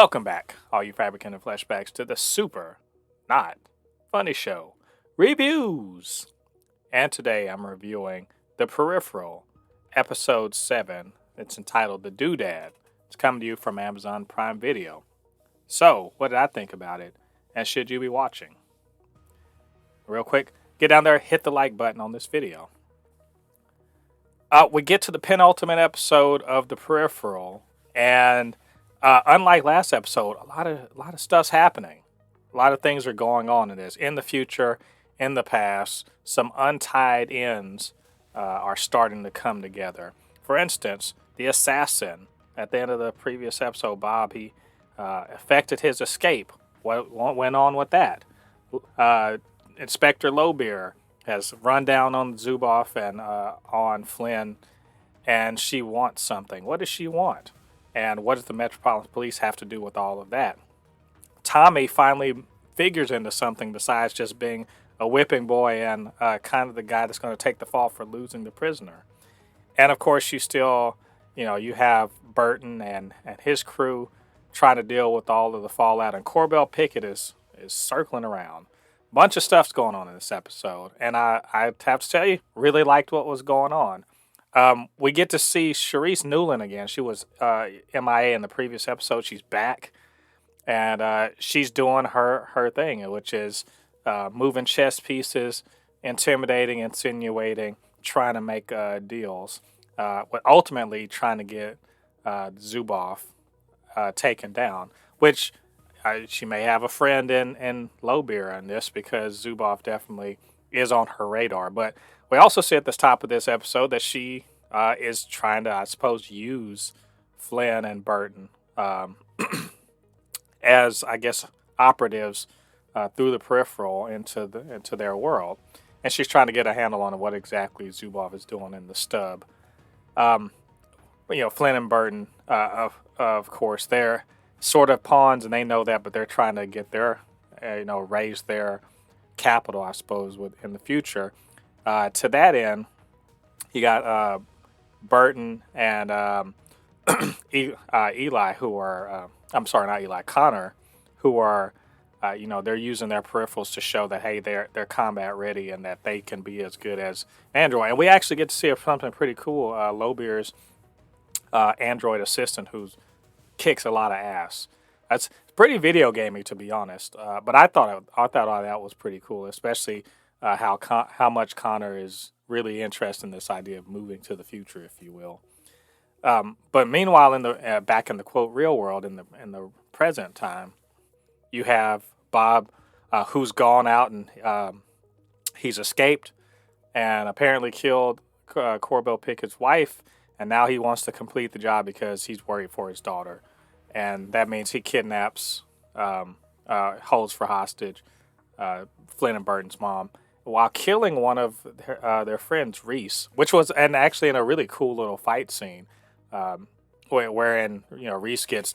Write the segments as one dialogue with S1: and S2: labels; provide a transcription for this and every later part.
S1: Welcome back, all you Fabricans and Fleshbags, to the super not funny show reviews. And today I'm reviewing the Peripheral, episode 7. It's entitled The Doodad. It's coming to you from Amazon Prime Video. So, what did I think about it? And should you be watching? Real quick, get down there, hit the like button on this video. We get to the penultimate episode of the Peripheral, and unlike last episode, a lot of stuff's happening. A lot of things are going on in this. In the future, in the past, some untied ends are starting to come together. For instance, the assassin at the end of the previous episode, Bob, he effected his escape. What went on with that? Inspector Lowbeer has run down on Zuboff and on Flynne, and she wants something. What does she want? And what does the Metropolitan Police have to do with all of that? Tommy finally figures into something besides just being a whipping boy and kind of the guy that's going to take the fall for losing the prisoner. And of course, you have Burton and his crew trying to deal with all of the fallout. And Corbell Pickett is circling around. Bunch of stuff's going on in this episode. And I have to tell you, really liked what was going on. We get to see Charisse Nuland again. She was MIA in the previous episode. She's back, and she's doing her thing, which is moving chess pieces, intimidating, insinuating, trying to make deals, but ultimately trying to get Zuboff taken down, which she may have a friend in Lowbeer on this, because Zuboff definitely is on her radar. But we also see at the top of this episode that she is trying to, I suppose, use Flynne and Burton as, I guess, operatives through the Peripheral into their world. And she's trying to get a handle on what exactly Zuboff is doing in the stub. Flynne and Burton, of course, they're sort of pawns, and they know that, but they're trying to get their, raise their capital, I suppose, in the future. To that end, you got Burton and Eli, who are, not Eli, Connor, who are, they're using their peripherals to show that, hey, they're combat ready and that they can be as good as Android. And we actually get to see something pretty cool. Lowbeer's Android assistant, who kicks a lot of ass. That's pretty video gamey, to be honest. But I thought all that was pretty cool, especially how much Connor is really interested in this idea of moving to the future, if you will. But meanwhile, in the back in the quote real world, in the present time, you have Bob, who's gone out and he's escaped and apparently killed Corbell Pickett's wife, and now he wants to complete the job because he's worried for his daughter, and that means he kidnaps, holds for hostage Flynne and Burton's mom, while killing one of their friends, Reese, which was, and actually in a really cool little fight scene, wherein Reese gets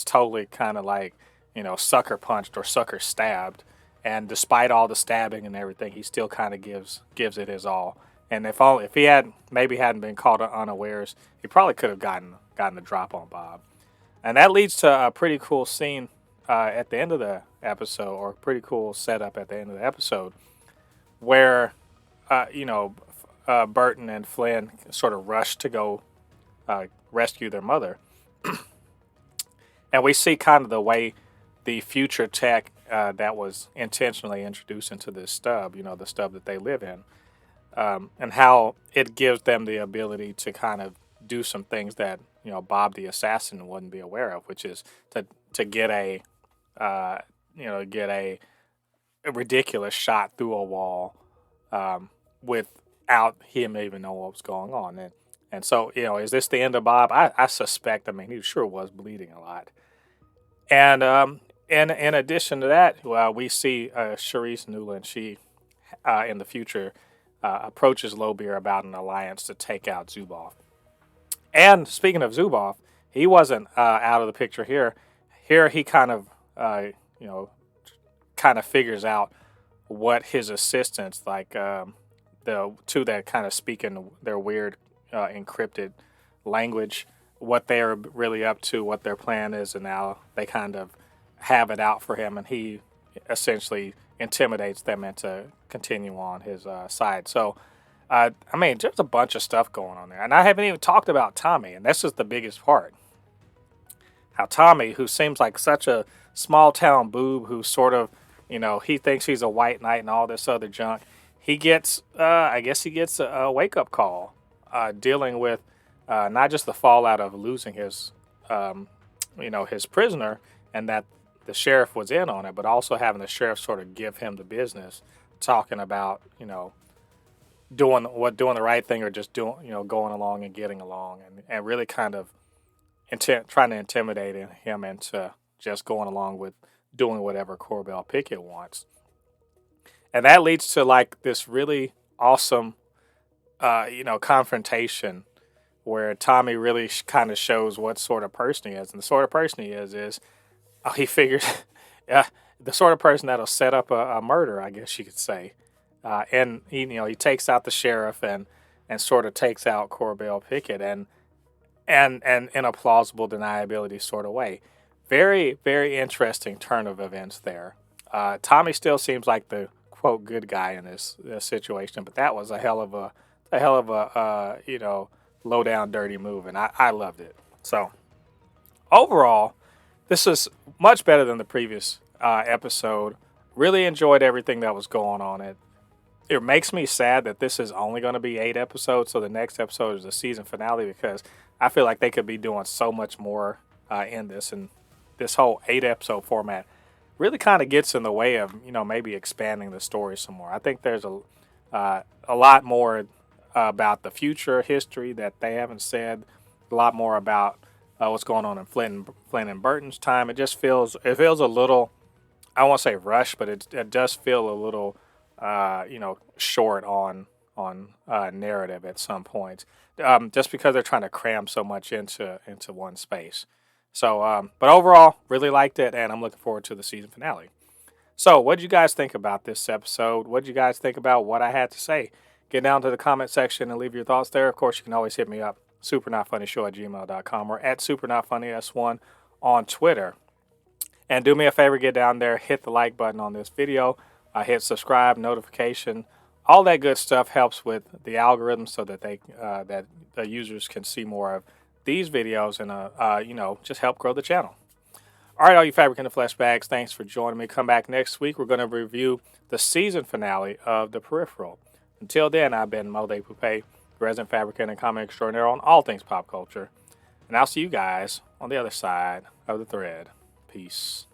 S1: totally kind of like sucker punched or sucker stabbed, and despite all the stabbing and everything, he still kind of gives it his all. And if he hadn't been caught unawares, he probably could have gotten the drop on Bob. And that leads to a pretty cool scene at the end of the episode, or a pretty cool setup at the end of the episode, where Burton and Flynne sort of rush to go rescue their mother. And we see kind of the way the future tech that was intentionally introduced into this stub, the stub that they live in, and how it gives them the ability to kind of do some things that Bob the assassin wouldn't be aware of, which is to get a ridiculous shot through a wall without him even knowing what was going on. And so, is this the end of Bob? I suspect. I mean, he sure was bleeding a lot. And in addition to that, we see Charisse Nuland. She, in the future, approaches Lowbeer about an alliance to take out Zuboff. And speaking of Zuboff, he wasn't out of the picture here. Here he kind of figures out what his assistants, like the two that kind of speak in their weird encrypted language, what they're really up to, what their plan is, and now they kind of have it out for him, and he essentially intimidates them into continue on his side. So, I mean, there's a bunch of stuff going on there, and I haven't even talked about Tommy, and this is the biggest part. How Tommy, who seems like such a small town boob, who sort of, he thinks he's a white knight and all this other junk. He gets, I guess he gets a wake up call, dealing with not just the fallout of losing his, his prisoner, and that the sheriff was in on it, but also having the sheriff sort of give him the business, talking about, doing the right thing, or just doing, going along and getting along, and really kind of trying to intimidate him into just going along with doing whatever Corbell Pickett wants. And that leads to like this really awesome, confrontation where Tommy really kind of shows what sort of person he is. And the sort of person he is he figures the sort of person that'll set up a murder, I guess you could say. And he takes out the sheriff and sort of takes out Corbell Pickett and in a plausible deniability sort of way. Very, very interesting turn of events there. Tommy still seems like the quote good guy in this situation, but that was a hell of a low down dirty move, and I loved it. So overall, this is much better than the previous episode. Really enjoyed everything that was going on. It makes me sad that this is only going to be 8 episodes, so the next episode is the season finale, because I feel like they could be doing so much more in this, and this whole 8 episode format really kind of gets in the way of maybe expanding the story some more. I think there's a lot more about the future history that they haven't said, a lot more about what's going on in Flynne and Burton's time. It feels a little, I won't say rushed, but it does feel a little short on narrative at some points, just because they're trying to cram so much into one space. So, but overall, really liked it, and I'm looking forward to the season finale. So, what did you guys think about this episode? What did you guys think about what I had to say? Get down to the comment section and leave your thoughts there. Of course, you can always hit me up, supernotfunnyshow@gmail.com, or at supernotfunnys1 on Twitter. And do me a favor, get down there, hit the like button on this video, hit subscribe, notification. All that good stuff helps with the algorithm, so that that the users can see more of these videos and just help grow the channel. All right, all you Fabricans and Fleshbags, thanks for joining me. Come back next week. We're going to review the season finale of The Peripheral. Until then, I've been Mo de Poupée, resident fabricant and comic extraordinaire on all things pop culture. And I'll see you guys on the other side of the thread. Peace.